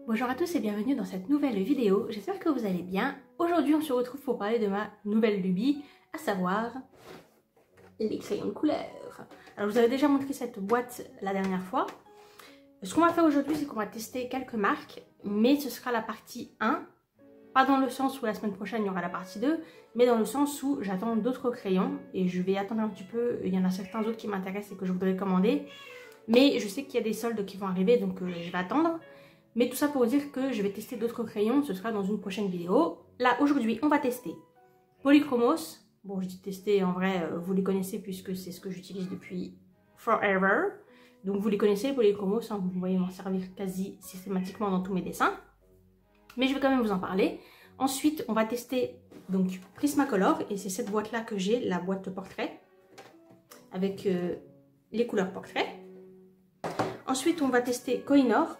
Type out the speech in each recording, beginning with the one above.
Bonjour à tous et bienvenue dans cette nouvelle vidéo, j'espère que vous allez bien. Aujourd'hui on se retrouve pour parler de ma nouvelle lubie, à savoir les crayons de couleur. Alors je vous avais déjà montré cette boîte la dernière fois. Ce qu'on va faire aujourd'hui c'est qu'on va tester quelques marques, mais ce sera la partie 1. Pas dans le sens où la semaine prochaine il y aura la partie 2, mais dans le sens où j'attends d'autres crayons et je vais attendre un petit peu, il y en a certains autres qui m'intéressent et que je voudrais commander. Mais je sais qu'il y a des soldes qui vont arriver donc je vais attendre. Mais tout ça pour dire que je vais tester d'autres crayons, ce sera dans une prochaine vidéo. Là, aujourd'hui, on va tester Polychromos. Bon, je dis tester, en vrai, vous les connaissez puisque c'est ce que j'utilise depuis forever. Donc, vous les connaissez, Polychromos, hein, vous voyez m'en servir quasi systématiquement dans tous mes dessins. Mais je vais quand même vous en parler. Ensuite, on va tester donc Prismacolor, et c'est cette boîte-là que j'ai, la boîte portrait, avec les couleurs portrait. Ensuite, on va tester Kohinoor.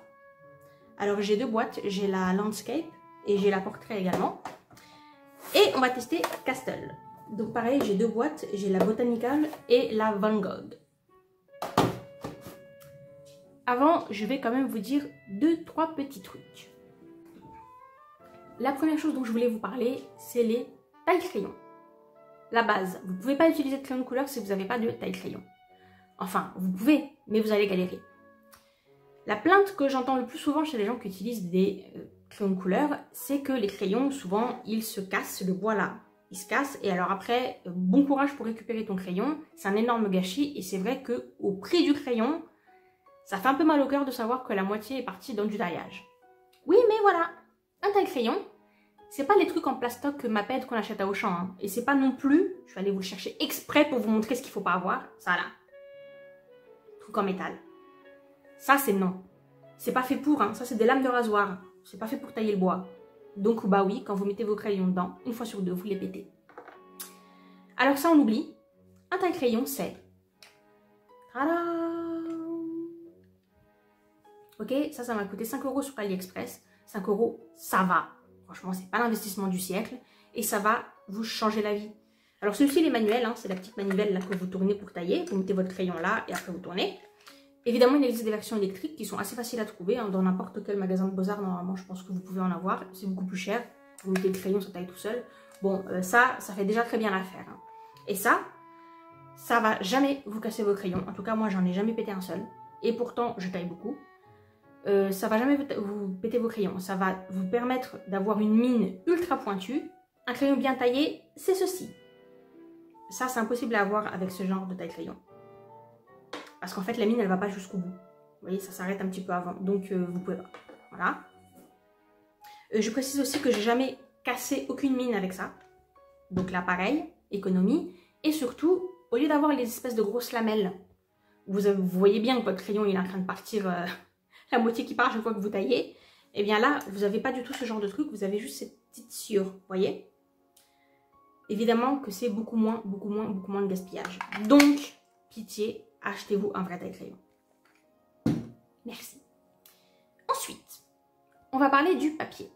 Alors j'ai deux boîtes, j'ai la Landscape et j'ai la Portrait également. Et on va tester Castle. Donc pareil, j'ai deux boîtes, j'ai la Botanical et la Van Gogh. Avant, je vais quand même vous dire 2-3 petits trucs. La première chose dont je voulais vous parler, c'est les taille-crayons. La base, vous ne pouvez pas utiliser de crayon de couleur si vous n'avez pas de taille-crayon. Enfin, vous pouvez, mais vous allez galérer. La plainte que j'entends le plus souvent chez les gens qui utilisent des crayons de couleur, c'est que les crayons, souvent, ils se cassent, le bois là, il se casse. Et alors après, bon courage pour récupérer ton crayon, c'est un énorme gâchis. Et c'est vrai qu'au prix du crayon, ça fait un peu mal au cœur de savoir que la moitié est partie dans du taillage. Oui, mais voilà, un taille-crayon, c'est pas les trucs en plastoc Maped qu'on achète à Auchan. Hein. Et c'est pas non plus, je vais aller vous le chercher exprès pour vous montrer ce qu'il faut pas avoir, ça là, truc en métal. Ça, c'est non. C'est pas fait pour, hein. Ça, c'est des lames de rasoir. C'est pas fait pour tailler le bois. Donc, bah oui, quand vous mettez vos crayons dedans, une fois sur deux, vous les pétez. Alors ça, on oublie. Un taille-crayon, c'est... Ok, ça m'a coûté 5 € sur AliExpress. 5 €, ça va. Franchement, c'est pas l'investissement du siècle. Et ça va vous changer la vie. Alors, celui-ci, il est manuel. Hein. C'est la petite manivelle là que vous tournez pour tailler. Vous mettez votre crayon là et après vous tournez. Évidemment, il existe des versions électriques qui sont assez faciles à trouver. Hein. Dans n'importe quel magasin de Beaux-Arts, normalement, je pense que vous pouvez en avoir. C'est beaucoup plus cher. Vous mettez le crayon, ça taille tout seul. Bon, ça fait déjà très bien l'affaire. Hein. Et ça va jamais vous casser vos crayons. En tout cas, moi, j'en ai jamais pété un seul. Et pourtant, je taille beaucoup. Ça va jamais vous péter vos crayons. Ça va vous permettre d'avoir une mine ultra pointue. Un crayon bien taillé, c'est ceci. Ça, c'est impossible à avoir avec ce genre de taille-crayon. Parce qu'en fait, la mine, elle va pas jusqu'au bout. Vous voyez, ça s'arrête un petit peu avant. Donc, vous pouvez pas. Voilà. Je précise aussi que j'ai jamais cassé aucune mine avec ça. Donc là, pareil, économie. Et surtout, au lieu d'avoir les espèces de grosses lamelles, vous voyez bien que votre crayon, il est en train de partir, la moitié qui part chaque fois que vous taillez. Et bien là, vous n'avez pas du tout ce genre de truc. Vous avez juste cette petite sciure. Vous voyez? Évidemment que c'est beaucoup moins de gaspillage. Donc, pitié. Achetez-vous un vrai taille-crayon. Merci. Ensuite, on va parler du papier.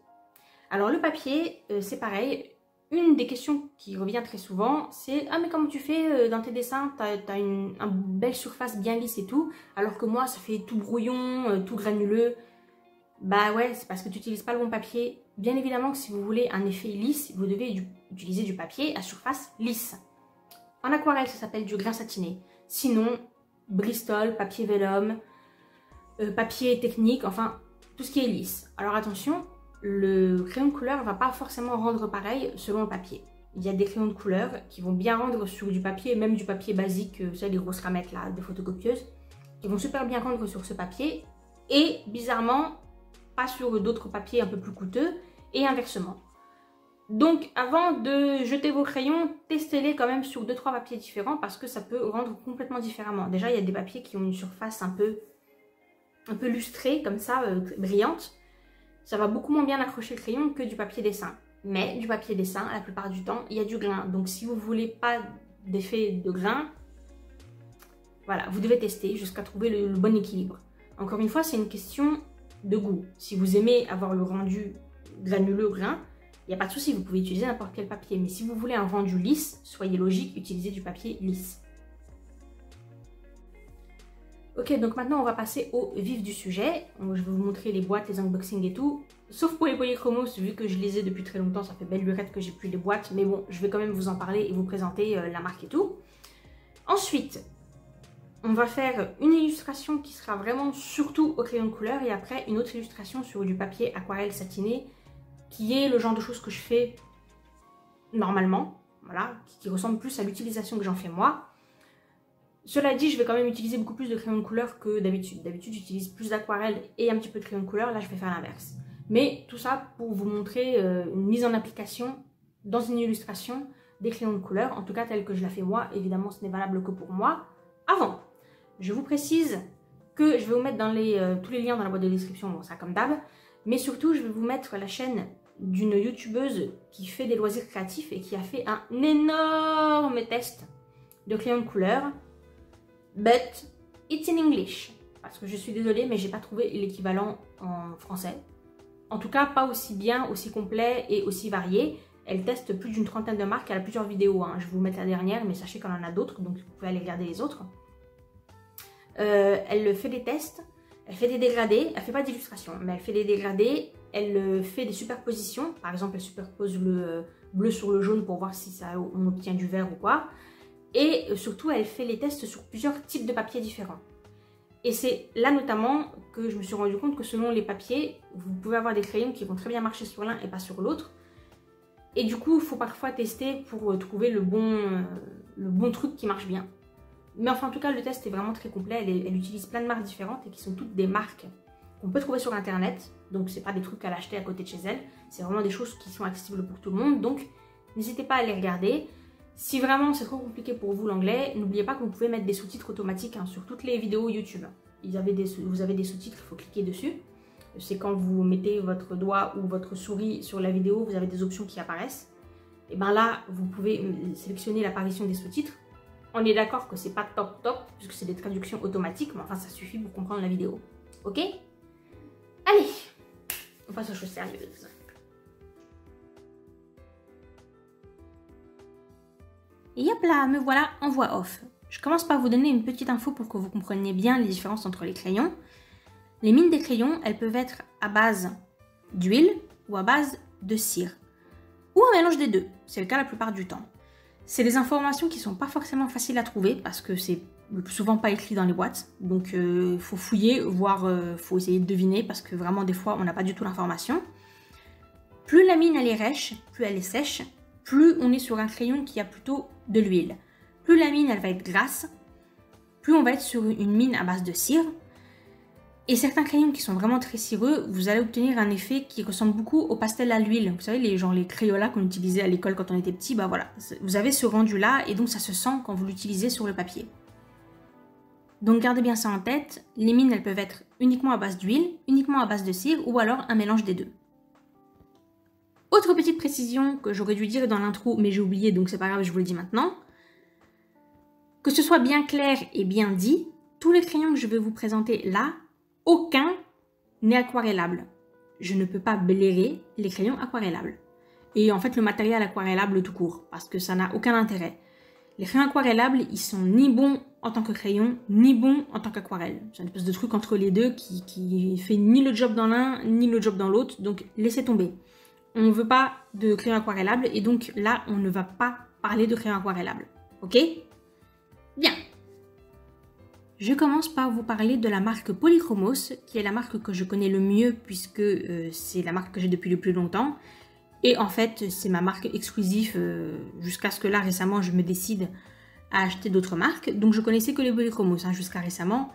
Alors le papier, c'est pareil. Une des questions qui revient très souvent, c'est « Ah mais comment tu fais dans tes dessins? T'as une belle surface bien lisse et tout, alors que moi ça fait tout brouillon, tout granuleux. » Bah ouais, c'est parce que tu n'utilises pas le bon papier. Bien évidemment que si vous voulez un effet lisse, vous devez utiliser du papier à surface lisse. En aquarelle, ça s'appelle du grain satiné. Sinon, Bristol, papier vélum, papier technique, enfin tout ce qui est lisse. Alors attention, le crayon de couleur ne va pas forcément rendre pareil selon le papier. Il y a des crayons de couleur qui vont bien rendre sur du papier, même du papier basique, vous savez, les grosses ramettes là, des photocopieuses, qui vont super bien rendre sur ce papier, et bizarrement, pas sur d'autres papiers un peu plus coûteux, et inversement. Donc, avant de jeter vos crayons, testez-les quand même sur 2-3 papiers différents parce que ça peut rendre complètement différemment. Déjà, il y a des papiers qui ont une surface un peu lustrée, comme ça, brillante. Ça va beaucoup moins bien accrocher le crayon que du papier dessin. Mais du papier dessin, la plupart du temps, il y a du grain. Donc, si vous ne voulez pas d'effet de grain, voilà, vous devez tester jusqu'à trouver le bon équilibre. Encore une fois, c'est une question de goût. Si vous aimez avoir le rendu granuleux grain, il n'y a pas de souci, vous pouvez utiliser n'importe quel papier. Mais si vous voulez un rendu lisse, soyez logique, utilisez du papier lisse. Ok, donc maintenant on va passer au vif du sujet. Je vais vous montrer les boîtes, les unboxings et tout. Sauf pour les polychromos, vu que je les ai depuis très longtemps, ça fait belle lurette que j'ai plus les boîtes. Mais bon, je vais quand même vous en parler et vous présenter la marque et tout. Ensuite, on va faire une illustration qui sera vraiment surtout au crayon de couleur. Et après, une autre illustration sur du papier aquarelle satiné, qui est le genre de choses que je fais normalement. Voilà, qui ressemble plus à l'utilisation que j'en fais moi. Cela dit, je vais quand même utiliser beaucoup plus de crayons de couleur que d'habitude. D'habitude, j'utilise plus d'aquarelle et un petit peu de crayon de couleur. Là, je vais faire l'inverse. Mais tout ça pour vous montrer une mise en application dans une illustration des crayons de couleur. En tout cas, telle que je la fais moi. Évidemment, ce n'est valable que pour moi. Avant, je vous précise que je vais vous mettre dans tous les liens dans la boîte de description. Bon, ça comme d'hab. Mais surtout, je vais vous mettre la chaîne d'une youtubeuse qui fait des loisirs créatifs et qui a fait un énorme test de crayons de couleur. But it's in English. Parce que je suis désolée, mais j'ai pas trouvé l'équivalent en français. En tout cas, pas aussi bien, aussi complet et aussi varié. Elle teste plus d'une trentaine de marques. Elle a plusieurs vidéos. Hein. Je vais vous mettre la dernière, mais sachez qu'elle en a d'autres. Donc, vous pouvez aller regarder les autres. Elle fait des tests. Elle fait des dégradés. Elle fait pas d'illustration, mais elle fait des dégradés. Elle fait des superpositions. Par exemple, elle superpose le bleu sur le jaune pour voir si on obtient du vert ou quoi. Et surtout, elle fait les tests sur plusieurs types de papiers différents. Et c'est là notamment que je me suis rendu compte que selon les papiers, vous pouvez avoir des crayons qui vont très bien marcher sur l'un et pas sur l'autre. Et du coup, il faut parfois tester pour trouver le bon truc qui marche bien. Mais enfin, en tout cas, le test est vraiment très complet. Elle utilise plein de marques différentes et qui sont toutes des marques qu'on peut trouver sur Internet. Donc, c'est pas des trucs à l'acheter à côté de chez elle. C'est vraiment des choses qui sont accessibles pour tout le monde. Donc, n'hésitez pas à les regarder. Si vraiment c'est trop compliqué pour vous l'anglais, n'oubliez pas que vous pouvez mettre des sous-titres automatiques sur toutes les vidéos YouTube. Vous avez des sous-titres, il faut cliquer dessus. C'est quand vous mettez votre doigt ou votre souris sur la vidéo, vous avez des options qui apparaissent. Et bien là, vous pouvez sélectionner l'apparition des sous-titres. On est d'accord que c'est pas top, puisque c'est des traductions automatiques, mais enfin ça suffit pour comprendre la vidéo. Ok? Allez, on passe aux choses sérieuses. Et hop là, me voilà en voix off. Je commence par vous donner une petite info pour que vous compreniez bien les différences entre les crayons. Les mines des crayons, elles peuvent être à base d'huile ou à base de cire. Ou un mélange des deux, c'est le cas la plupart du temps. C'est des informations qui ne sont pas forcément faciles à trouver parce que c'est souvent pas écrit dans les boîtes. Donc il faut fouiller, voire faut essayer de deviner parce que vraiment des fois on n'a pas du tout l'information. Plus la mine elle est rêche, plus elle est sèche, plus on est sur un crayon qui a plutôt de l'huile. Plus la mine elle va être grasse, plus on va être sur une mine à base de cire. Et certains crayons qui sont vraiment très cireux, vous allez obtenir un effet qui ressemble beaucoup au pastel à l'huile. Vous savez, les Crayolas qu'on utilisait à l'école quand on était petit, bah voilà. Vous avez ce rendu là et donc ça se sent quand vous l'utilisez sur le papier. Donc gardez bien ça en tête, les mines elles peuvent être uniquement à base d'huile, uniquement à base de cire ou alors un mélange des deux. Autre petite précision que j'aurais dû dire dans l'intro, mais j'ai oublié, donc c'est pas grave, je vous le dis maintenant. Que ce soit bien clair et bien dit, tous les crayons que je vais vous présenter là, aucun n'est aquarellable. Je ne peux pas blairer les crayons aquarellables. Et en fait, le matériel aquarellable tout court, parce que ça n'a aucun intérêt. Les crayons aquarellables, ils sont ni bons en tant que crayon, ni bons en tant qu'aquarelle. C'est une espèce de truc entre les deux qui fait ni le job dans l'un, ni le job dans l'autre, donc laissez tomber. On ne veut pas de crayon aquarellable et donc là, on ne va pas parler de crayon aquarellable. Ok? Bien. Je commence par vous parler de la marque Polychromos, qui est la marque que je connais le mieux puisque c'est la marque que j'ai depuis le plus longtemps. Et en fait, c'est ma marque exclusive jusqu'à ce que là, récemment, je me décide à acheter d'autres marques. Donc je connaissais que les Polychromos jusqu'à récemment.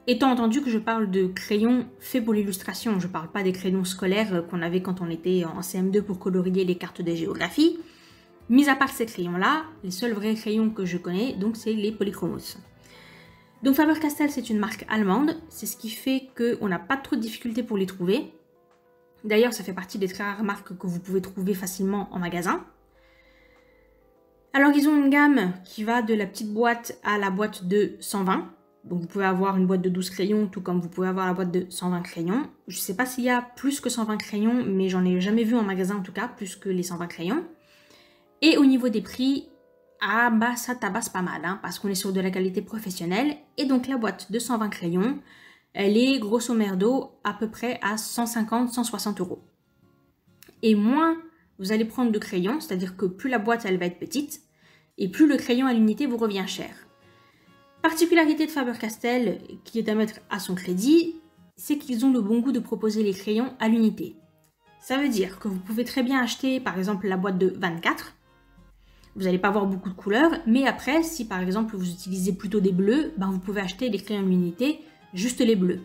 Étant entendu que je parle de crayons faits pour l'illustration, je ne parle pas des crayons scolaires qu'on avait quand on était en CM2 pour colorier les cartes de géographie. Mis à part ces crayons-là, les seuls vrais crayons que je connais, donc c'est les Polychromos. Donc Faber-Castell, c'est une marque allemande, c'est ce qui fait qu'on n'a pas trop de difficultés pour les trouver. D'ailleurs, ça fait partie des très rares marques que vous pouvez trouver facilement en magasin. Alors, ils ont une gamme qui va de la petite boîte à la boîte de 120. Donc vous pouvez avoir une boîte de 12 crayons, tout comme vous pouvez avoir la boîte de 120 crayons. Je ne sais pas s'il y a plus que 120 crayons, mais j'en ai jamais vu en magasin en tout cas, plus que les 120 crayons. Et au niveau des prix, ah bah ça tabasse pas mal, hein, parce qu'on est sur de la qualité professionnelle. Et donc la boîte de 120 crayons, elle est grosso merdo à peu près à 150-160 €. Et moins vous allez prendre de crayons, c'est-à-dire que plus la boîte elle va être petite, et plus le crayon à l'unité vous revient cher. Particularité de Faber-Castell qui est à mettre à son crédit, c'est qu'ils ont le bon goût de proposer les crayons à l'unité. Ça veut dire que vous pouvez très bien acheter par exemple la boîte de 24. Vous n'allez pas avoir beaucoup de couleurs, mais après, si par exemple vous utilisez plutôt des bleus, ben vous pouvez acheter les crayons à l'unité, juste les bleus.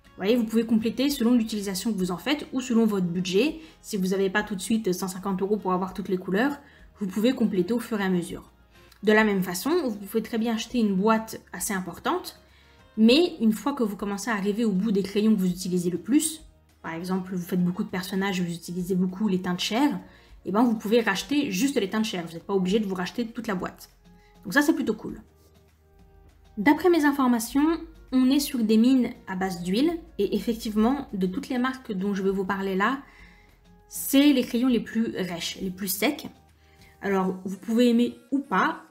Vous voyez, vous pouvez compléter selon l'utilisation que vous en faites ou selon votre budget. Si vous n'avez pas tout de suite 150 € pour avoir toutes les couleurs, vous pouvez compléter au fur et à mesure. De la même façon, vous pouvez très bien acheter une boîte assez importante, mais une fois que vous commencez à arriver au bout des crayons que vous utilisez le plus, par exemple vous faites beaucoup de personnages, vous utilisez beaucoup les teintes chères, et ben vous pouvez racheter juste les teintes chères, vous n'êtes pas obligé de vous racheter toute la boîte. Donc ça c'est plutôt cool. D'après mes informations, on est sur des mines à base d'huile, et effectivement, de toutes les marques dont je vais vous parler là, c'est les crayons les plus rêches, les plus secs. Alors vous pouvez aimer ou pas.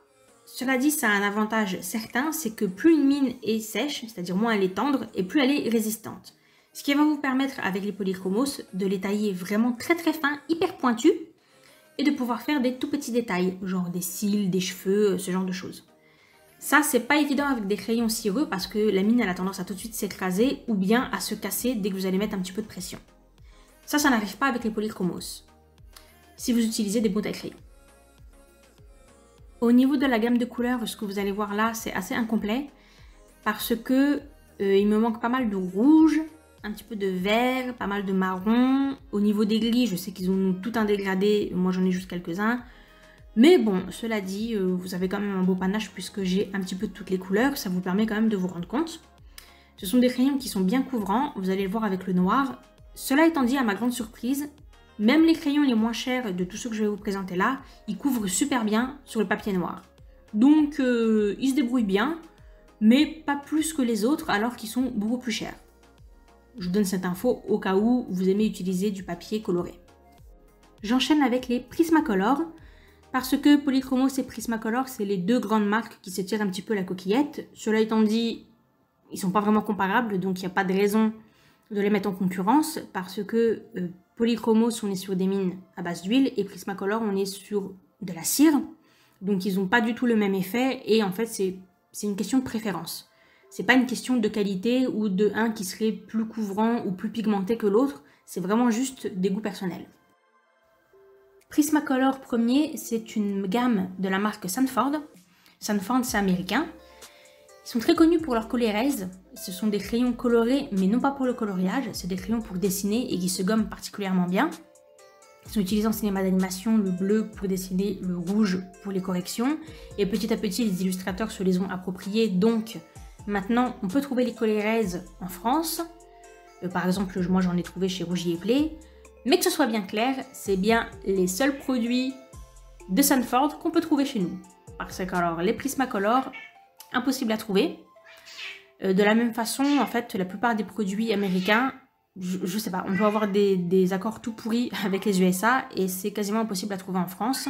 Cela dit, ça a un avantage certain, c'est que plus une mine est sèche, c'est-à-dire moins elle est tendre, et plus elle est résistante. Ce qui va vous permettre, avec les polychromos, de les tailler vraiment très très fins, hyper pointus, et de pouvoir faire des tout petits détails, genre des cils, des cheveux, ce genre de choses. Ça, c'est pas évident avec des crayons cireux, parce que la mine, elle a tendance à tout de suite s'écraser, ou bien à se casser dès que vous allez mettre un petit peu de pression. Ça n'arrive pas avec les polychromos, si vous utilisez des bottes à crayon. Au niveau de la gamme de couleurs, ce que vous allez voir là, c'est assez incomplet parce que il me manque pas mal de rouge, un petit peu de vert, pas mal de marron. Au niveau des gris, je sais qu'ils ont tout un dégradé, moi j'en ai juste quelques-uns. Mais bon, cela dit, vous avez quand même un beau panache puisque j'ai un petit peu de toutes les couleurs, ça vous permet quand même de vous rendre compte. Ce sont des crayons qui sont bien couvrants, vous allez le voir avec le noir. Cela étant dit, à ma grande surprise, même les crayons les moins chers de tous ceux que je vais vous présenter là, ils couvrent super bien sur le papier noir. Donc ils se débrouillent bien, mais pas plus que les autres alors qu'ils sont beaucoup plus chers. Je vous donne cette info au cas où vous aimez utiliser du papier coloré. J'enchaîne avec les Prismacolor, parce que Polychromos et Prismacolor, c'est les deux grandes marques qui se tirent un petit peu la coquillette. Cela étant dit, ils sont pas vraiment comparables, donc il n'y a pas de raison de les mettre en concurrence, parce que Polychromos, on est sur des mines à base d'huile, et Prismacolor, on est sur de la cire. Donc ils n'ont pas du tout le même effet, et en fait c'est une question de préférence. C'est pas une question de qualité ou de un qui serait plus couvrant ou plus pigmenté que l'autre, c'est vraiment juste des goûts personnels. Prismacolor premier, c'est une gamme de la marque Sanford. Sanford, c'est américain. Ils sont très connus pour leur colorèse. Ce sont des crayons colorés, mais non pas pour le coloriage. C'est des crayons pour dessiner et qui se gomment particulièrement bien. Ils sont utilisés en cinéma d'animation, le bleu pour dessiner, le rouge pour les corrections. Et petit à petit, les illustrateurs se les ont appropriés. Donc, maintenant, on peut trouver les colorèses en France. Par exemple, moi, j'en ai trouvé chez Rougier & Play. Mais que ce soit bien clair, c'est bien les seuls produits de Sanford qu'on peut trouver chez nous. Parce que alors, les Prismacolor, impossible à trouver. De la même façon, en fait, la plupart des produits américains, je sais pas, on peut avoir des accords tout pourris avec les USA et c'est quasiment impossible à trouver en France.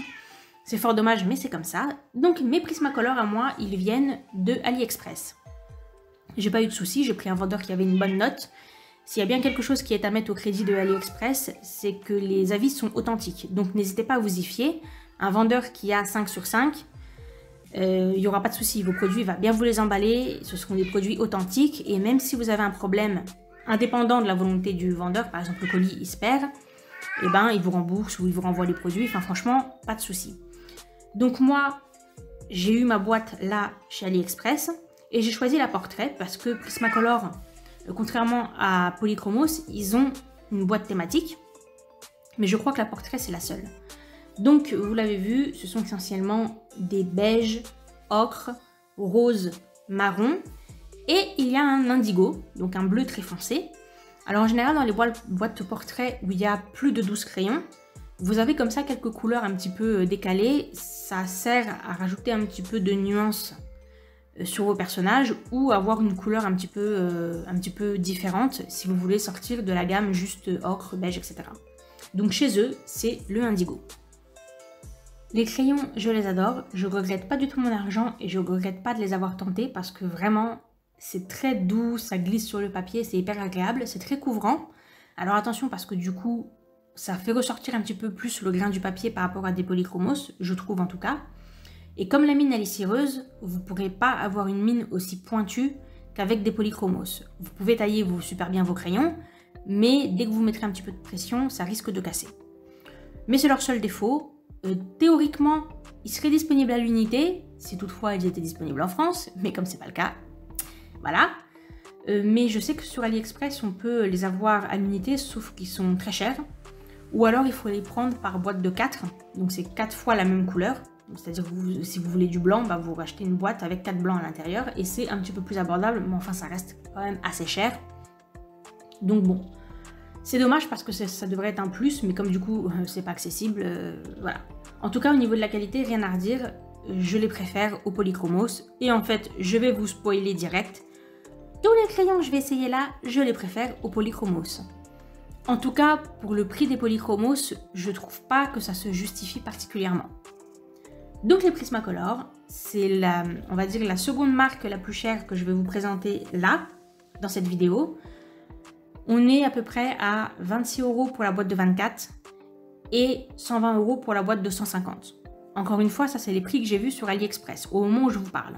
C'est fort dommage, mais c'est comme ça. Donc mes Prismacolor à moi, ils viennent de AliExpress. J'ai pas eu de soucis, j'ai pris un vendeur qui avait une bonne note. S'il y a bien quelque chose qui est à mettre au crédit de AliExpress, c'est que les avis sont authentiques. Donc n'hésitez pas à vous y fier. Un vendeur qui a 5 sur 5, il n'y aura pas de souci. Vos produits, il va bien vous les emballer. Ce seront des produits authentiques. Et même si vous avez un problème indépendant de la volonté du vendeur, par exemple le colis il se perd, et ben il vous rembourse ou il vous renvoie les produits. Enfin franchement, pas de souci. Donc moi, j'ai eu ma boîte là chez AliExpress et j'ai choisi la portrait parce que Prismacolor, contrairement à Polychromos, ils ont une boîte thématique, mais je crois que la portrait c'est la seule. Donc vous l'avez vu, ce sont essentiellement des beiges, ocre, rose, marron, et il y a un indigo, donc un bleu très foncé. Alors en général dans les boîtes de portrait où il y a plus de 12 crayons, vous avez comme ça quelques couleurs un petit peu décalées, ça sert à rajouter un petit peu de nuance sur vos personnages ou avoir une couleur un petit peu différente si vous voulez sortir de la gamme juste ocre, beige, etc. Donc chez eux, c'est le indigo. Les crayons, je les adore, je regrette pas du tout mon argent et je regrette pas de les avoir tentés parce que vraiment, c'est très doux, ça glisse sur le papier, c'est hyper agréable, c'est très couvrant. Alors attention parce que du coup, ça fait ressortir un petit peu plus le grain du papier par rapport à des polychromos, je trouve en tout cas. Et comme la mine elle est cireuse, vous ne pourrez pas avoir une mine aussi pointue qu'avec des polychromos. Vous pouvez tailler super bien vos crayons, mais dès que vous mettrez un petit peu de pression, ça risque de casser. Mais c'est leur seul défaut. Théoriquement, ils seraient disponibles à l'unité, si toutefois ils étaient disponibles en France, mais comme c'est pas le cas, voilà. Mais je sais que sur AliExpress, on peut les avoir à l'unité, sauf qu'ils sont très chers. Ou alors il faut les prendre par boîte de 4, donc c'est 4 fois la même couleur. C'est-à-dire que si vous voulez du blanc, bah vous rachetez une boîte avec 4 blancs à l'intérieur et c'est un petit peu plus abordable, mais enfin ça reste quand même assez cher. Donc bon, c'est dommage parce que ça devrait être un plus, mais comme du coup c'est pas accessible, voilà. En tout cas au niveau de la qualité, rien à redire, je les préfère aux polychromos. Et en fait, je vais vous spoiler direct. Tous les crayons que je vais essayer là, je les préfère aux polychromos. En tout cas, pour le prix des polychromos, je trouve pas que ça se justifie particulièrement. Donc les Prismacolor, c'est on va dire la seconde marque la plus chère que je vais vous présenter là, dans cette vidéo. On est à peu près à 26 € pour la boîte de 24 et 120 € pour la boîte de 150. Encore une fois, ça c'est les prix que j'ai vus sur AliExpress au moment où je vous parle.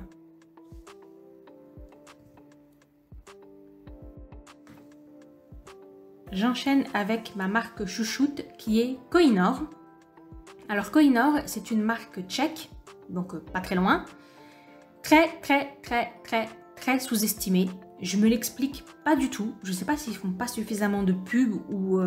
J'enchaîne avec ma marque chouchoute qui est Kohinoor. Alors Kohinoor, c'est une marque tchèque, donc pas très loin, très sous-estimée. Je me l'explique pas du tout. Je sais pas s'ils font pas suffisamment de pub ou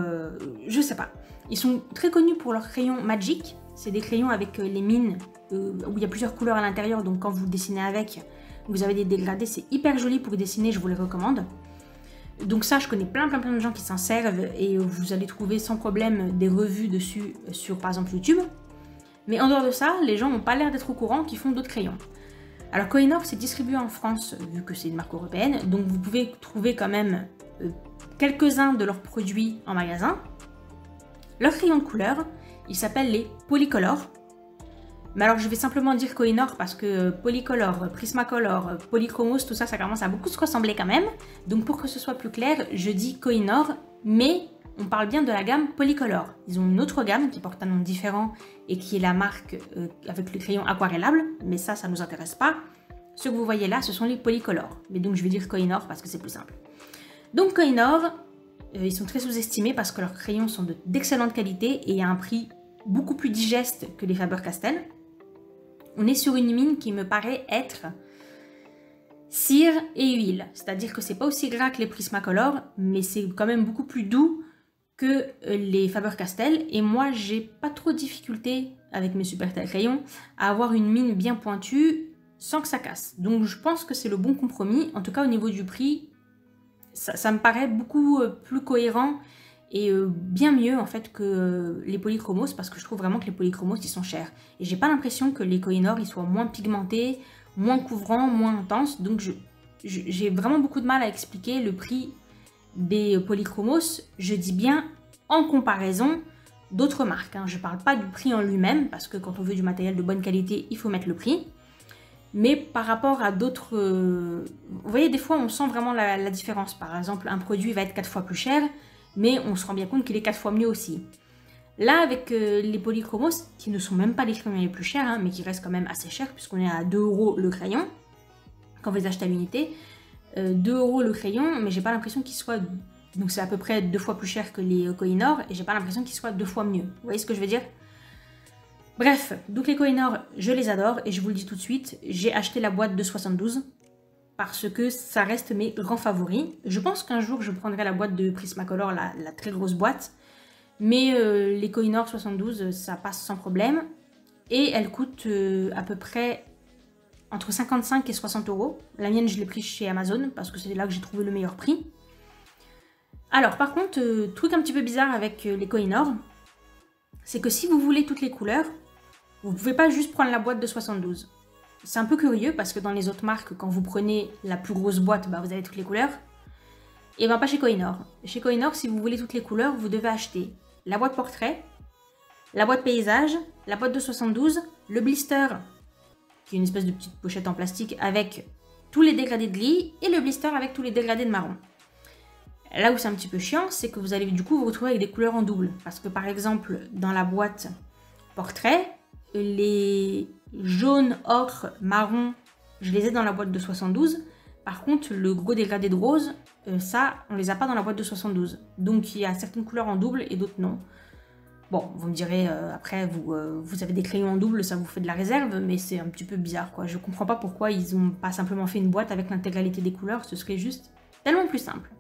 je sais pas. Ils sont très connus pour leurs crayons Magic. C'est des crayons avec les mines où il y a plusieurs couleurs à l'intérieur. Donc quand vous dessinez avec, vous avez des dégradés. C'est hyper joli pour dessiner, je vous les recommande. Donc ça, je connais plein de gens qui s'en servent et vous allez trouver sans problème des revues dessus sur par exemple YouTube. Mais en dehors de ça, les gens n'ont pas l'air d'être au courant qu'ils font d'autres crayons. Alors Kohinoor, c'est distribué en France vu que c'est une marque européenne, donc vous pouvez trouver quand même quelques-uns de leurs produits en magasin. Leurs crayons de couleur, ils s'appellent les Polycolor. Mais alors je vais simplement dire Kohinoor parce que Polycolor, Prismacolor, Polychromos, tout ça, ça commence à beaucoup se ressembler quand même. Donc pour que ce soit plus clair, je dis Kohinoor, mais on parle bien de la gamme Polycolor. Ils ont une autre gamme qui porte un nom différent et qui est la marque avec le crayon aquarellables, mais ça nous intéresse pas. Ce que vous voyez là, ce sont les Polycolor. Mais donc je vais dire Kohinoor parce que c'est plus simple. Donc Kohinoor, ils sont très sous-estimés parce que leurs crayons sont d'excellente qualité et à un prix beaucoup plus digeste que les Faber-Castell. On est sur une mine qui me paraît être cire et huile. C'est-à-dire que c'est pas aussi gras que les Prismacolor, mais c'est quand même beaucoup plus doux que les Faber-Castell. Et moi, j'ai pas trop de difficulté avec mes Supertail crayons à avoir une mine bien pointue sans que ça casse. Donc je pense que c'est le bon compromis. En tout cas, au niveau du prix, ça me paraît beaucoup plus cohérent et bien mieux en fait que les polychromos parce que je trouve vraiment que les polychromos ils sont chers et j'ai pas l'impression que les Kohinoor ils soient moins pigmentés, moins couvrants, moins intenses. Donc j'ai vraiment beaucoup de mal à expliquer le prix des polychromos, je dis bien en comparaison d'autres marques, hein. Je parle pas du prix en lui-même parce que quand on veut du matériel de bonne qualité il faut mettre le prix, mais par rapport à d'autres, vous voyez des fois on sent vraiment la différence. Par exemple un produit va être 4 fois plus cher, mais on se rend bien compte qu'il est 4 fois mieux aussi. Là, avec les polychromos, qui ne sont même pas les crayons les plus chers, hein, mais qui restent quand même assez chers, puisqu'on est à 2 € le crayon, quand vous les achetez à l'unité, 2 € le crayon, mais j'ai pas l'impression qu'il soit... Donc c'est à peu près 2 fois plus cher que les Kohinoor, et j'ai pas l'impression qu'il soit 2 fois mieux. Vous voyez ce que je veux dire? Bref, donc les Kohinoor, je les adore, et je vous le dis tout de suite, j'ai acheté la boîte de 72, parce que ça reste mes grands favoris. Je pense qu'un jour je prendrai la boîte de Prismacolor, la très grosse boîte. Mais les Kohinoor 72, ça passe sans problème. Et elle coûte à peu près entre 55 et 60 €. La mienne, je l'ai pris chez Amazon parce que c'est là que j'ai trouvé le meilleur prix. Alors par contre, truc un petit peu bizarre avec les Kohinoor, c'est que si vous voulez toutes les couleurs, vous ne pouvez pas juste prendre la boîte de 72. c'est un peu curieux parce que dans les autres marques, quand vous prenez la plus grosse boîte, bah, vous avez toutes les couleurs. Et ben pas chez Kohinoor. Chez Kohinoor, si vous voulez toutes les couleurs, vous devez acheter la boîte portrait, la boîte paysage, la boîte de 72, le blister, qui est une espèce de petite pochette en plastique avec tous les dégradés de lit, et le blister avec tous les dégradés de marron. Là où c'est un petit peu chiant, c'est que vous allez du coup vous retrouver avec des couleurs en double. Parce que par exemple, dans la boîte portrait, les jaunes, ocre, marron, je les ai dans la boîte de 72. Par contre, le gros dégradé de rose, ça, on les a pas dans la boîte de 72. Donc il y a certaines couleurs en double et d'autres non. Bon, vous me direz, après, vous avez des crayons en double, ça vous fait de la réserve, mais c'est un petit peu bizarre, quoi. Je comprends pas pourquoi ils ont pas simplement fait une boîte avec l'intégralité des couleurs, ce serait juste tellement plus simple.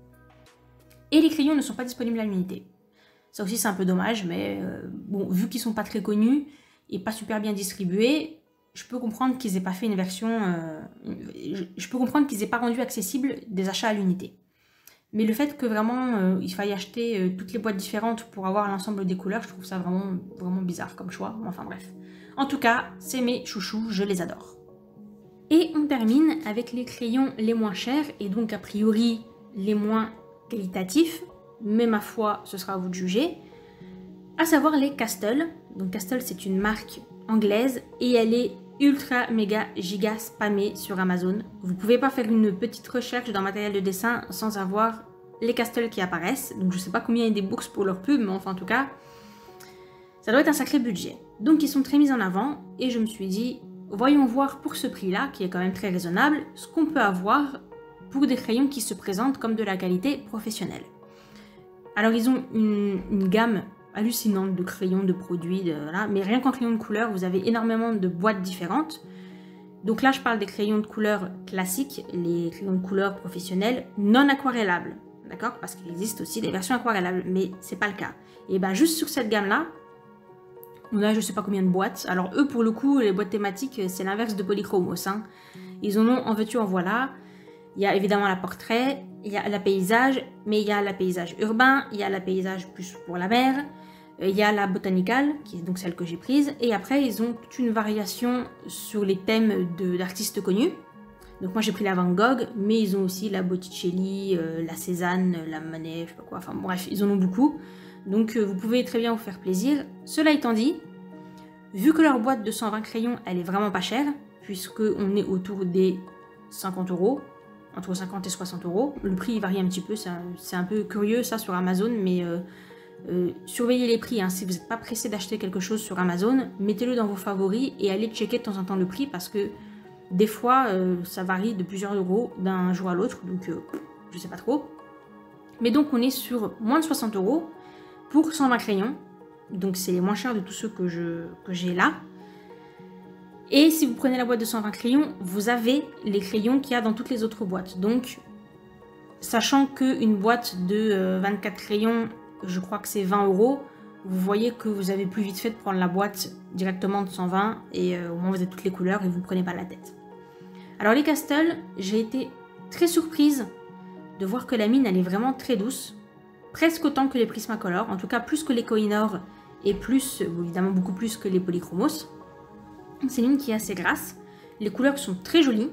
Et les crayons ne sont pas disponibles à l'unité. Ça aussi, c'est un peu dommage, mais bon, vu qu'ils sont pas très connus et pas super bien distribués, je peux comprendre qu'ils aient pas fait une version... je peux comprendre qu'ils aient pas rendu accessible des achats à l'unité. Mais le fait que vraiment il faille acheter toutes les boîtes différentes pour avoir l'ensemble des couleurs, je trouve ça vraiment, vraiment bizarre comme choix. Enfin bref. En tout cas, c'est mes chouchous, je les adore. Et on termine avec les crayons les moins chers et donc a priori les moins qualitatifs, mais ma foi, ce sera à vous de juger, à savoir les Castle. Donc Castle, c'est une marque anglaise et elle est ultra méga giga spammée sur Amazon. Vous pouvez pas faire une petite recherche dans matériel de dessin sans avoir les Castle qui apparaissent. Donc je sais pas combien il y a des bourses pour leur pub, mais enfin en tout cas, ça doit être un sacré budget. Donc ils sont très mis en avant et je me suis dit, voyons voir pour ce prix-là, qui est quand même très raisonnable, ce qu'on peut avoir pour des crayons qui se présentent comme de la qualité professionnelle. Alors ils ont une gamme hallucinante de crayons, de produits, voilà. Mais rien qu'en crayons de couleur, vous avez énormément de boîtes différentes. Donc là, je parle des crayons de couleur classiques, les crayons de couleur professionnels, non aquarellables, d'accord? Parce qu'il existe aussi des versions aquarellables, mais c'est pas le cas. Et ben juste sur cette gamme-là, on a je sais pas combien de boîtes. Alors eux, pour le coup, les boîtes thématiques, c'est l'inverse de Polychromos, hein. Ils en ont en veux-tu, en voilà. Il y a évidemment la portrait, il y a la paysage, mais il y a la paysage urbain, il y a la paysage plus pour la mer, il y a la botanical, qui est donc celle que j'ai prise, et après ils ont toute une variation sur les thèmes d'artistes connus. Donc moi j'ai pris la Van Gogh, mais ils ont aussi la Botticelli, la Cézanne, la Manet, je sais pas quoi, enfin bref, ils en ont beaucoup. Donc vous pouvez très bien vous faire plaisir. Cela étant dit, vu que leur boîte de 120 crayons, elle est vraiment pas chère, puisqu'on est autour des 50 €, entre 50 et 60 €. Le prix il varie un petit peu, c'est un peu curieux ça sur Amazon, mais surveillez les prix, hein. Si vous n'êtes pas pressé d'acheter quelque chose sur Amazon, mettez-le dans vos favoris et allez checker de temps en temps le prix parce que des fois ça varie de plusieurs euros d'un jour à l'autre, donc je sais pas trop. Mais donc on est sur moins de 60 € pour 120 crayons, donc c'est les moins chers de tous ceux que j'ai là. Et si vous prenez la boîte de 120 crayons, vous avez les crayons qu'il y a dans toutes les autres boîtes. Donc, sachant qu'une boîte de 24 crayons, je crois que c'est 20 €, vous voyez que vous avez plus vite fait de prendre la boîte directement de 120 et au moins vous avez toutes les couleurs et vous ne prenez pas la tête. Alors les Castle, j'ai été très surprise de voir que la mine elle est vraiment très douce, presque autant que les Prismacolor, en tout cas plus que les Kohinoor et plus, évidemment beaucoup plus que les Polychromos. C'est une qui est assez grasse, les couleurs sont très jolies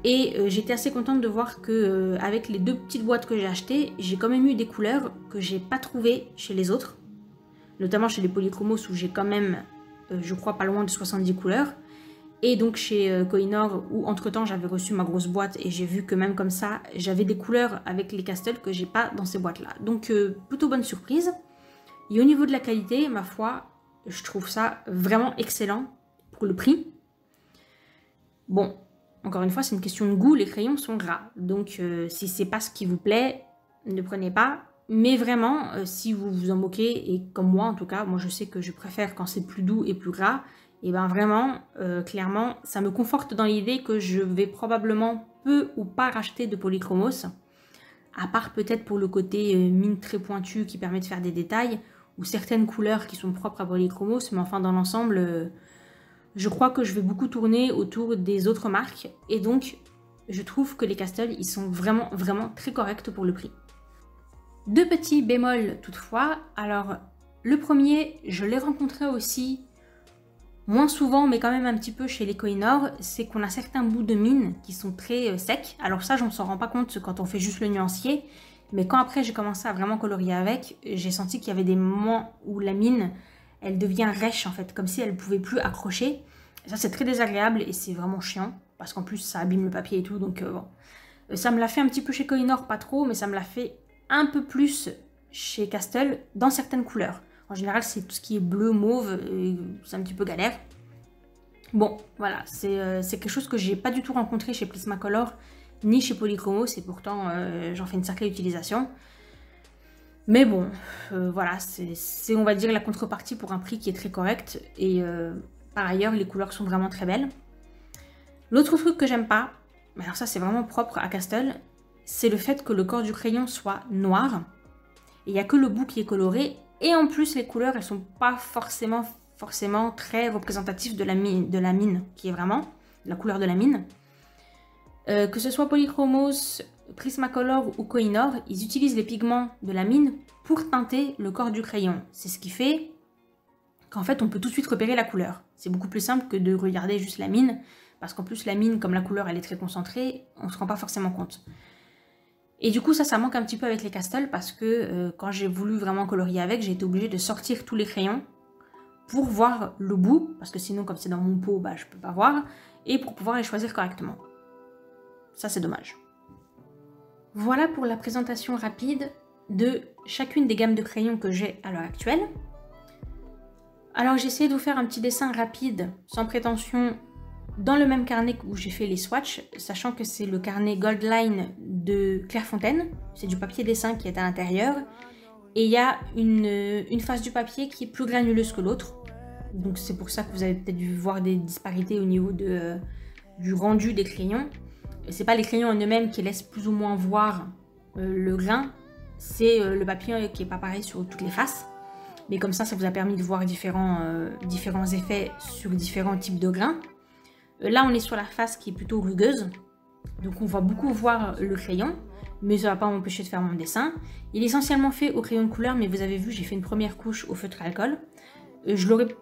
et j'étais assez contente de voir que avec les deux petites boîtes que j'ai achetées, j'ai quand même eu des couleurs que j'ai pas trouvées chez les autres, notamment chez les Polychromos où j'ai quand même, je crois, pas loin de 70 couleurs, et donc chez Kohinoor où entre temps j'avais reçu ma grosse boîte et j'ai vu que même comme ça j'avais des couleurs avec les Castle que j'ai pas dans ces boîtes là, donc plutôt bonne surprise. Et au niveau de la qualité, ma foi, je trouve ça vraiment excellent pour le prix. Bon, encore une fois, c'est une question de goût, les crayons sont gras. Donc, si c'est pas ce qui vous plaît, ne prenez pas. Mais vraiment, si vous vous en moquez, et comme moi en tout cas, moi je sais que je préfère quand c'est plus doux et plus gras, et bien vraiment, clairement, ça me conforte dans l'idée que je vais probablement peu ou pas racheter de Polychromos, à part peut-être pour le côté mine très pointue qui permet de faire des détails, ou certaines couleurs qui sont propres à Polychromos, mais enfin dans l'ensemble... je crois que je vais beaucoup tourner autour des autres marques et donc je trouve que les Castle ils sont vraiment très corrects pour le prix. Deux petits bémols toutefois. Alors le premier, je l'ai rencontré aussi moins souvent, mais quand même un petit peu chez les Kohinoor, c'est qu'on a certains bouts de mine qui sont très secs. Alors ça, on s'en rend pas compte quand on fait juste le nuancier, mais quand après j'ai commencé à vraiment colorier avec, j'ai senti qu'il y avait des moments où la mine, elle devient rêche en fait, comme si elle pouvait plus accrocher. Et ça, c'est très désagréable et c'est vraiment chiant, parce qu'en plus, ça abîme le papier et tout, donc bon. Ça me l'a fait un petit peu chez Kohinoor, pas trop, mais ça me l'a fait un peu plus chez Castle, dans certaines couleurs. En général, c'est tout ce qui est bleu, mauve, c'est un petit peu galère. Bon, voilà, c'est quelque chose que j'ai pas du tout rencontré chez Prismacolor, ni chez Polychromos, et pourtant j'en fais une sacrée utilisation. Mais bon, voilà, c'est on va dire la contrepartie pour un prix qui est très correct, et par ailleurs, les couleurs sont vraiment très belles. L'autre truc que j'aime pas, mais alors ça c'est vraiment propre à Castle, c'est le fait que le corps du crayon soit noir, et il n'y a que le bout qui est coloré, et en plus les couleurs elles sont pas forcément très représentatives de la mine, qui est vraiment la couleur de la mine. Que ce soit Polychromos, Prismacolor ou Kohinoor, ils utilisent les pigments de la mine pour teinter le corps du crayon. C'est ce qui fait qu'en fait on peut tout de suite repérer la couleur. C'est beaucoup plus simple que de regarder juste la mine, parce qu'en plus la mine, comme la couleur elle est très concentrée, on ne se rend pas forcément compte. Et du coup ça manque un petit peu avec les Castle, parce que quand j'ai voulu vraiment colorier avec, j'ai été obligée de sortir tous les crayons pour voir le bout, parce que sinon comme c'est dans mon pot, bah, je peux pas voir, et pour pouvoir les choisir correctement. Ça c'est dommage. Voilà pour la présentation rapide de chacune des gammes de crayons que j'ai à l'heure actuelle. Alors j'ai essayé de vous faire un petit dessin rapide, sans prétention, dans le même carnet où j'ai fait les swatchs, sachant que c'est le carnet Goldline de Clairefontaine. C'est du papier dessin qui est à l'intérieur. Et il y a une face du papier qui est plus granuleuse que l'autre. Donc c'est pour ça que vous avez peut-être dû voir des disparités au niveau du rendu des crayons. C'est pas les crayons en eux-mêmes qui laissent plus ou moins voir le grain. C'est le papier qui est pas pareil sur toutes les faces. Mais comme ça vous a permis de voir différents effets sur différents types de grains. Là, on est sur la face qui est plutôt rugueuse. Donc, on va beaucoup voir le crayon. Mais ça ne va pas m'empêcher de faire mon dessin. Il est essentiellement fait au crayon de couleur. Mais vous avez vu, j'ai fait une première couche au feutre à alcool. Je l'aurais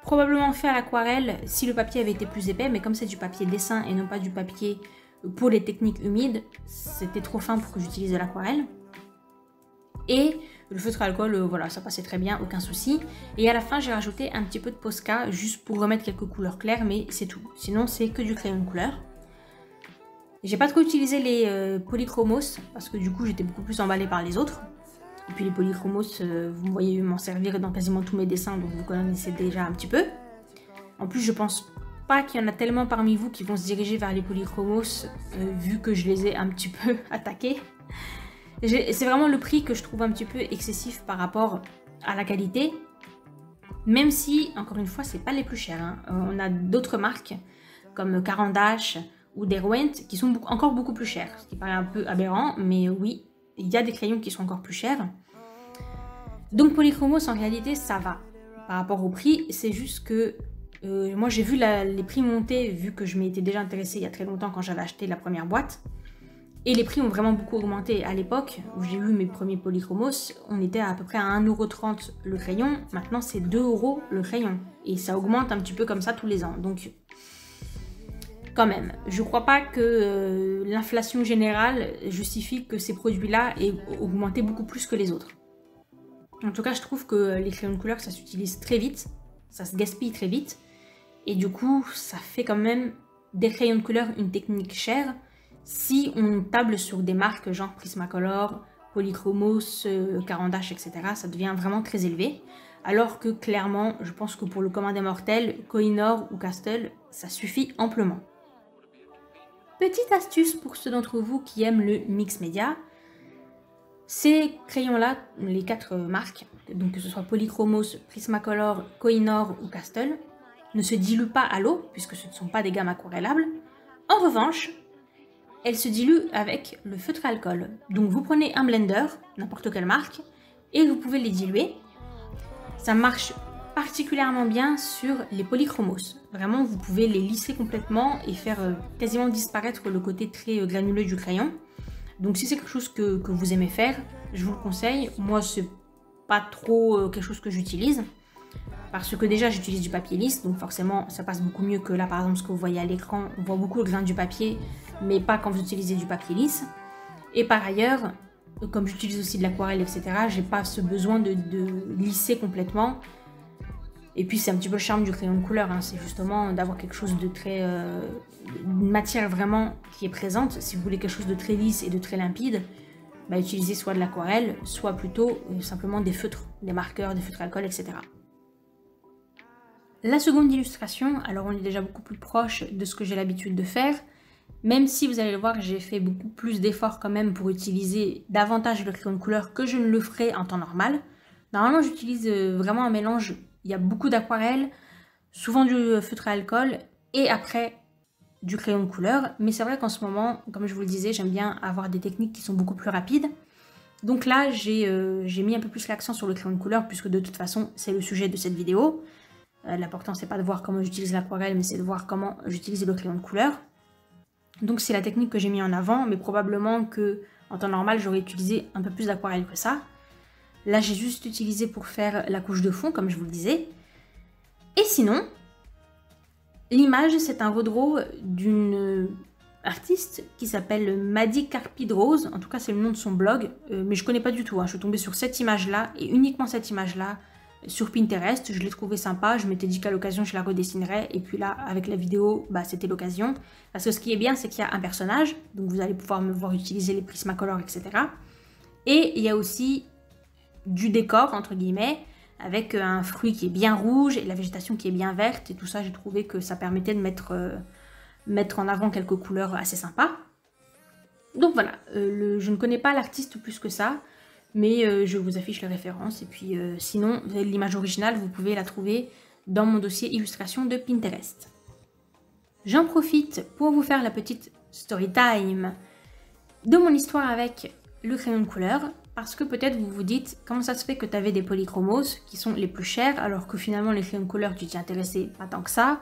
probablement fait à l'aquarelle si le papier avait été plus épais. Mais comme c'est du papier dessin et non pas du papier pour les techniques humides, c'était trop fin pour que j'utilise de l'aquarelle. Et le feutre à alcool, voilà, ça passait très bien, aucun souci. Et à la fin, j'ai rajouté un petit peu de Posca, juste pour remettre quelques couleurs claires, mais c'est tout. Sinon, c'est que du crayon de couleur. J'ai pas trop utilisé les Polychromos, parce que du coup, j'étais beaucoup plus emballée par les autres. Et puis les Polychromos, vous me voyez m'en servir dans quasiment tous mes dessins, donc vous connaissez déjà un petit peu. En plus, je pense pas qu'il y en a tellement parmi vous qui vont se diriger vers les Polychromos, vu que je les ai un petit peu attaqués. C'est vraiment le prix que je trouve un petit peu excessif par rapport à la qualité. Même si, encore une fois, c'est pas les plus chers. Hein. On a d'autres marques comme Caran d'Ache ou Derwent qui sont encore beaucoup plus chers. Ce qui paraît un peu aberrant, mais oui, il y a des crayons qui sont encore plus chers. Donc Polychromos, en réalité, ça va. Par rapport au prix, c'est juste que moi j'ai vu les prix monter, vu que je m'étais déjà intéressée il y a très longtemps quand j'avais acheté la première boîte. Et les prix ont vraiment beaucoup augmenté. À l'époque où j'ai eu mes premiers Polychromos, on était à peu près à 1,30 € le crayon. Maintenant, c'est 2 € le crayon. Et ça augmente un petit peu comme ça tous les ans. Donc, quand même, je crois pas que l'inflation générale justifie que ces produits-là aient augmenté beaucoup plus que les autres. En tout cas, je trouve que les crayons de couleur, ça s'utilise très vite. Ça se gaspille très vite. Et du coup, ça fait quand même des crayons de couleur une technique chère. Si on table sur des marques genre Prismacolor, Polychromos, Caran d'Ache, etc., ça devient vraiment très élevé. Alors que clairement, je pense que pour le commun des mortels, Kohinoor ou Castle, ça suffit amplement. Petite astuce pour ceux d'entre vous qui aiment le mix média, ces crayons-là, les 4 marques, donc que ce soit Polychromos, Prismacolor, Kohinoor ou Castle, ne se diluent pas à l'eau, puisque ce ne sont pas des gammes aquarellables. En revanche, elles se diluent avec le feutre à alcool. Donc vous prenez un blender, n'importe quelle marque, et vous pouvez les diluer. Ça marche particulièrement bien sur les Polychromos. Vraiment, vous pouvez les lisser complètement et faire quasiment disparaître le côté très granuleux du crayon. Donc si c'est quelque chose que vous aimez faire, je vous le conseille. Moi, c'est pas trop quelque chose que j'utilise. Parce que déjà j'utilise du papier lisse, donc forcément ça passe beaucoup mieux que là par exemple ce que vous voyez à l'écran. On voit beaucoup le grain du papier, mais pas quand vous utilisez du papier lisse. Et par ailleurs, comme j'utilise aussi de l'aquarelle, etc., j'ai pas ce besoin de lisser complètement. Et puis c'est un petit peu le charme du crayon de couleur, hein. C'est justement d'avoir quelque chose de très... une matière vraiment qui est présente. Si vous voulez quelque chose de très lisse et de très limpide, bah, utilisez soit de l'aquarelle, soit plutôt simplement des feutres, des marqueurs, des feutres alcool, etc. La seconde illustration, alors on est déjà beaucoup plus proche de ce que j'ai l'habitude de faire, même si vous allez le voir, j'ai fait beaucoup plus d'efforts quand même pour utiliser davantage le crayon de couleur que je ne le ferai en temps normal. Normalement j'utilise vraiment un mélange, il y a beaucoup d'aquarelle, souvent du feutre à alcool et après du crayon de couleur, mais c'est vrai qu'en ce moment, comme je vous le disais, j'aime bien avoir des techniques qui sont beaucoup plus rapides. Donc là j'ai mis un peu plus l'accent sur le crayon de couleur puisque de toute façon c'est le sujet de cette vidéo. L'important c'est pas de voir comment j'utilise l'aquarelle, mais c'est de voir comment j'utilise le crayon de couleur. Donc c'est la technique que j'ai mis en avant, mais probablement que en temps normal j'aurais utilisé un peu plus d'aquarelle que ça. Là j'ai juste utilisé pour faire la couche de fond, comme je vous le disais. Et sinon, l'image c'est un redraw d'une artiste qui s'appelle Madi Carpidrose, en tout cas c'est le nom de son blog, mais je connais pas du tout, hein. Je suis tombée sur cette image là, et uniquement cette image là, sur Pinterest, je l'ai trouvée sympa, je m'étais dit qu'à l'occasion je la redessinerais, et puis là avec la vidéo, bah, c'était l'occasion. Parce que ce qui est bien c'est qu'il y a un personnage, donc vous allez pouvoir me voir utiliser les Prismacolor, etc. Et il y a aussi du décor, entre guillemets, avec un fruit qui est bien rouge et la végétation qui est bien verte, et tout ça j'ai trouvé que ça permettait de mettre en avant quelques couleurs assez sympas. Donc voilà, je ne connais pas l'artiste plus que ça, mais je vous affiche les références, et puis sinon, vous avez l'image originale, vous pouvez la trouver dans mon dossier illustration de Pinterest. J'en profite pour vous faire la petite story time de mon histoire avec le crayon de couleur, parce que peut-être vous vous dites comment ça se fait que tu avais des polychromos qui sont les plus chers, alors que finalement les crayons de couleur tu t'y intéressais pas tant que ça,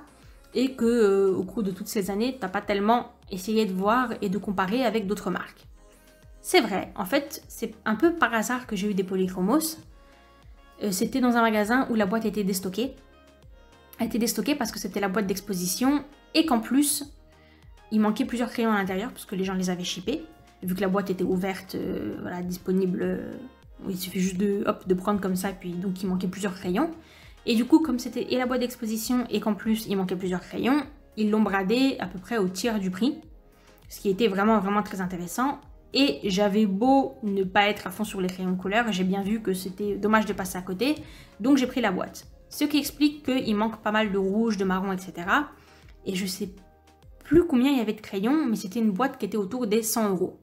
et que au cours de toutes ces années, t'as pas tellement essayé de voir et de comparer avec d'autres marques. C'est vrai, en fait, c'est un peu par hasard que j'ai eu des polychromos. C'était dans un magasin où la boîte était déstockée. Elle était déstockée parce que c'était la boîte d'exposition et qu'en plus, il manquait plusieurs crayons à l'intérieur parce que les gens les avaient shippés. Vu que la boîte était ouverte, voilà, disponible, il suffit juste de prendre comme ça, puis donc il manquait plusieurs crayons. Et du coup, comme c'était et la boîte d'exposition et qu'en plus il manquait plusieurs crayons, ils l'ont bradé à peu près au tiers du prix. Ce qui était vraiment très intéressant. Et j'avais beau ne pas être à fond sur les crayons de couleur, j'ai bien vu que c'était dommage de passer à côté, donc j'ai pris la boîte. Ce qui explique qu'il manque pas mal de rouge, de marron, etc. Et je sais plus combien il y avait de crayons, mais c'était une boîte qui était autour des 100 €.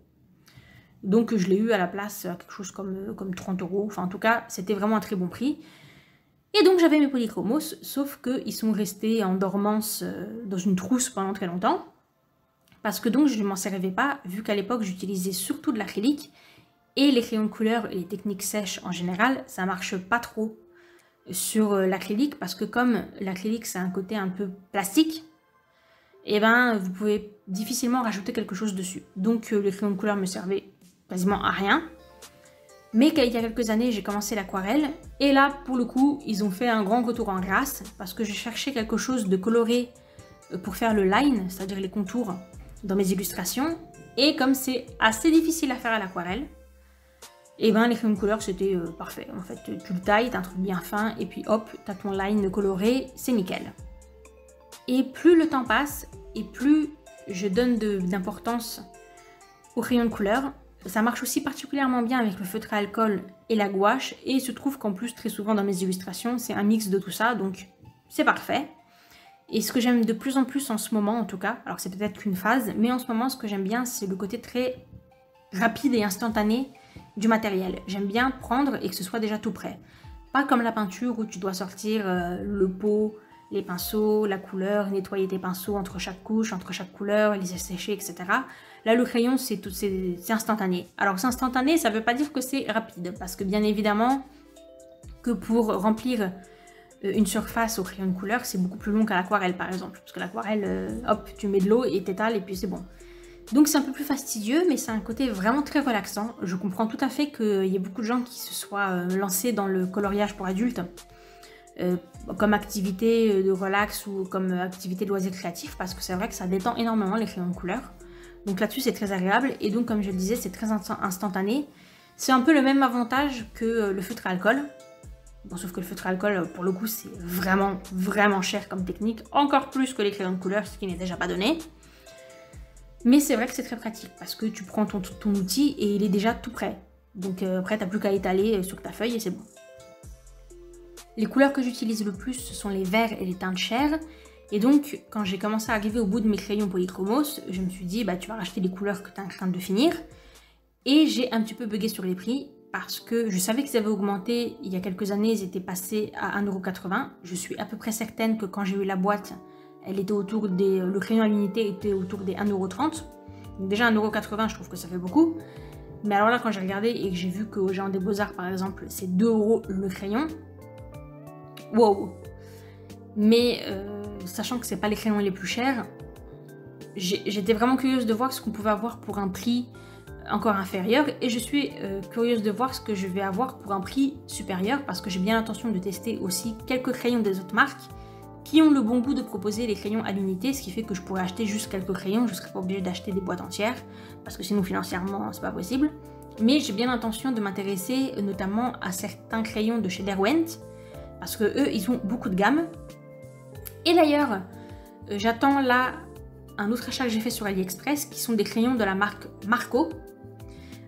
Donc je l'ai eu à la place à quelque chose comme 30 €, enfin en tout cas c'était vraiment un très bon prix. Et donc j'avais mes polychromos, sauf qu'ils sont restés en dormance dans une trousse pendant très longtemps. Parce que donc je ne m'en servais pas, vu qu'à l'époque j'utilisais surtout de l'acrylique. Et les crayons de couleur et les techniques sèches en général, ça marche pas trop sur l'acrylique. Parce que comme l'acrylique c'est un côté un peu plastique, et ben vous pouvez difficilement rajouter quelque chose dessus. Donc les crayons de couleur me servaient quasiment à rien. Mais il y a quelques années j'ai commencé l'aquarelle. Et là pour le coup ils ont fait un grand retour en grâce. Parce que je cherchais quelque chose de coloré pour faire le line, c'est-à-dire les contours dans mes illustrations, et comme c'est assez difficile à faire à l'aquarelle, et ben les crayons de couleur c'était parfait. En fait tu le tailles, t'as un truc bien fin et puis hop, t'as ton line coloré, c'est nickel. Et plus le temps passe et plus je donne d'importance aux crayons de couleur, ça marche aussi particulièrement bien avec le feutre à alcool et la gouache, et il se trouve qu'en plus très souvent dans mes illustrations c'est un mix de tout ça, donc c'est parfait. Et ce que j'aime de plus en plus en ce moment en tout cas, alors c'est peut-être qu'une phase, mais en ce moment ce que j'aime bien c'est le côté très rapide et instantané du matériel. J'aime bien prendre et que ce soit déjà tout prêt. Pas comme la peinture où tu dois sortir le pot, les pinceaux, la couleur, nettoyer tes pinceaux entre chaque couche, entre chaque couleur, les sécher, etc. Là le crayon c'est instantané. Alors c'est instantané, ça veut pas dire que c'est rapide, parce que bien évidemment que pour remplir une surface au crayon de couleur, c'est beaucoup plus long qu'à l'aquarelle par exemple. Parce que l'aquarelle, hop, tu mets de l'eau et t'étales et puis c'est bon. Donc c'est un peu plus fastidieux, mais c'est un côté vraiment très relaxant. Je comprends tout à fait qu'il y ait beaucoup de gens qui se soient lancés dans le coloriage pour adultes. comme activité de relax ou comme activité de loisir créatif, parce que c'est vrai que ça détend énormément les crayons de couleur. Donc là-dessus c'est très agréable et donc comme je le disais c'est très instantané. C'est un peu le même avantage que le feutre à alcool. Bon, sauf que le feutre à alcool pour le coup c'est vraiment cher comme technique, encore plus que les crayons de couleur, ce qui n'est déjà pas donné. Mais c'est vrai que c'est très pratique parce que tu prends ton outil et il est déjà tout prêt. Donc après t'as plus qu'à étaler sur ta feuille et c'est bon. Les couleurs que j'utilise le plus ce sont les verts et les teintes chères. Et donc quand j'ai commencé à arriver au bout de mes crayons polychromos, je me suis dit bah tu vas racheter les couleurs que tu as en train de finir. Et j'ai un petit peu bugué sur les prix parce que je savais qu'ils avaient augmenté. Il y a quelques années ils étaient passés à 1,80 €. Je suis à peu près certaine que quand j'ai eu la boîte, elle était autour des... le crayon à l'unité était autour des 1,30 €. Donc déjà 1,80 €, je trouve que ça fait beaucoup. Mais alors là, quand j'ai regardé et que j'ai vu qu'au Géant des Beaux-Arts, par exemple, c'est 2 € le crayon. Wow! Mais sachant que c'est pas les crayons les plus chers, j'étais vraiment curieuse de voir ce qu'on pouvait avoir pour un prix encore inférieur. Et je suis curieuse de voir ce que je vais avoir pour un prix supérieur parce que j'ai bien l'intention de tester aussi quelques crayons des autres marques qui ont le bon goût de proposer les crayons à l'unité, ce qui fait que je pourrais acheter juste quelques crayons, je ne serais pas obligée d'acheter des boîtes entières, parce que sinon financièrement c'est pas possible. Mais j'ai bien l'intention de m'intéresser notamment à certains crayons de chez Derwent, parce que eux ils ont beaucoup de gamme. Et d'ailleurs, j'attends là un autre achat que j'ai fait sur AliExpress, qui sont des crayons de la marque Marco.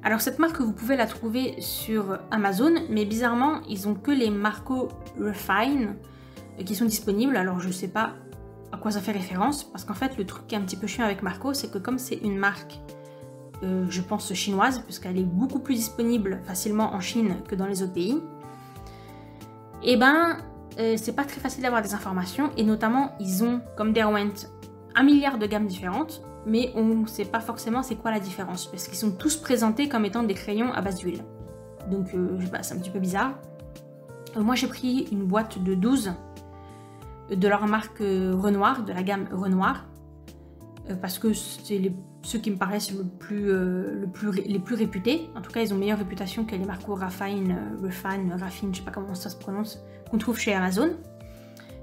Alors cette marque vous pouvez la trouver sur Amazon, mais bizarrement ils ont que les Marco Refine qui sont disponibles. Alors je sais pas à quoi ça fait référence parce qu'en fait le truc qui est un petit peu chiant avec Marco c'est que comme c'est une marque je pense chinoise puisqu'elle est beaucoup plus disponible facilement en Chine que dans les autres pays, et ben c'est pas très facile d'avoir des informations et notamment ils ont comme Derwent 1 milliard de gammes différentes mais on sait pas forcément c'est quoi la différence parce qu'ils sont tous présentés comme étant des crayons à base d'huile, donc je sais pas, c'est un petit peu bizarre. Moi j'ai pris une boîte de 12 de leur marque Renoir, de la gamme Renoir, parce que c'est ceux qui me paraissent les plus réputés. En tout cas, ils ont meilleure réputation que les Marco Raffine, je sais pas comment ça se prononce, qu'on trouve chez Amazon.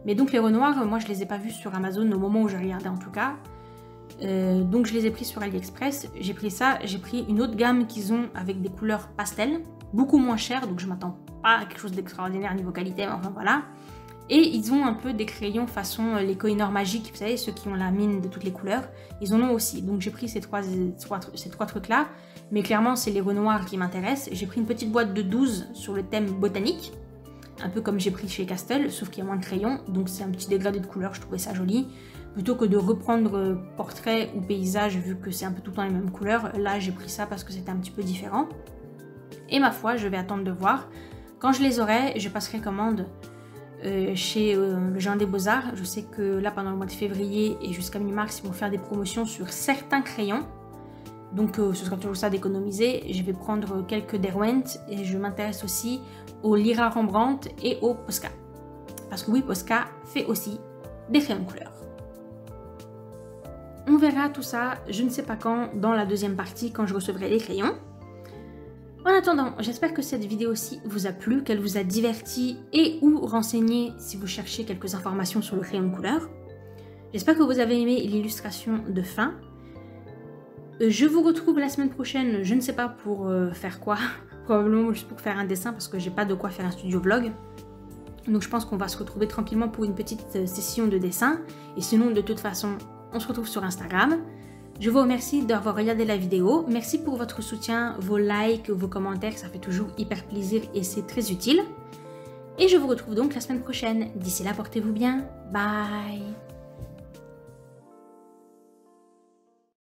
Mais donc les Renoirs, moi je les ai pas vus sur Amazon au moment où j'ai regardé en tout cas. Donc je les ai pris sur AliExpress. J'ai pris ça, j'ai pris une autre gamme qu'ils ont avec des couleurs pastel, beaucoup moins chères, donc je m'attends pas à quelque chose d'extraordinaire niveau qualité, mais enfin voilà. Et ils ont un peu des crayons façon les Koh-i-Noor magiques, vous savez, ceux qui ont la mine de toutes les couleurs. Ils en ont aussi. Donc j'ai pris ces trois trucs-là. Mais clairement, c'est les Renoirs qui m'intéressent. J'ai pris une petite boîte de 12 sur le thème botanique. Un peu comme j'ai pris chez Castel, sauf qu'il y a moins de crayons. Donc c'est un petit dégradé de couleurs, je trouvais ça joli. Plutôt que de reprendre portrait ou paysage, vu que c'est un peu tout le temps les mêmes couleurs. Là, j'ai pris ça parce que c'était un petit peu différent. Et ma foi, je vais attendre de voir. Quand je les aurai, je passerai commande chez le Géant des Beaux-Arts. Je sais que là pendant le mois de février et jusqu'à mi-mars ils vont faire des promotions sur certains crayons, donc ce sera toujours ça d'économiser. Je vais prendre quelques Derwent et je m'intéresse aussi au Lyra Rembrandt et au Posca, parce que oui, Posca fait aussi des crayons de couleur. On verra tout ça, je ne sais pas quand, dans la deuxième partie quand je recevrai les crayons. En attendant, j'espère que cette vidéo-ci vous a plu, qu'elle vous a diverti et ou renseigné si vous cherchez quelques informations sur le crayon de couleur. J'espère que vous avez aimé l'illustration de fin. Je vous retrouve la semaine prochaine, je ne sais pas pour faire quoi, probablement juste pour faire un dessin parce que j'ai pas de quoi faire un studio vlog. Donc je pense qu'on va se retrouver tranquillement pour une petite session de dessin. Et sinon, de toute façon, on se retrouve sur Instagram. Je vous remercie d'avoir regardé la vidéo. Merci pour votre soutien, vos likes, vos commentaires, ça fait toujours hyper plaisir et c'est très utile. Et je vous retrouve donc la semaine prochaine. D'ici là, portez-vous bien. Bye!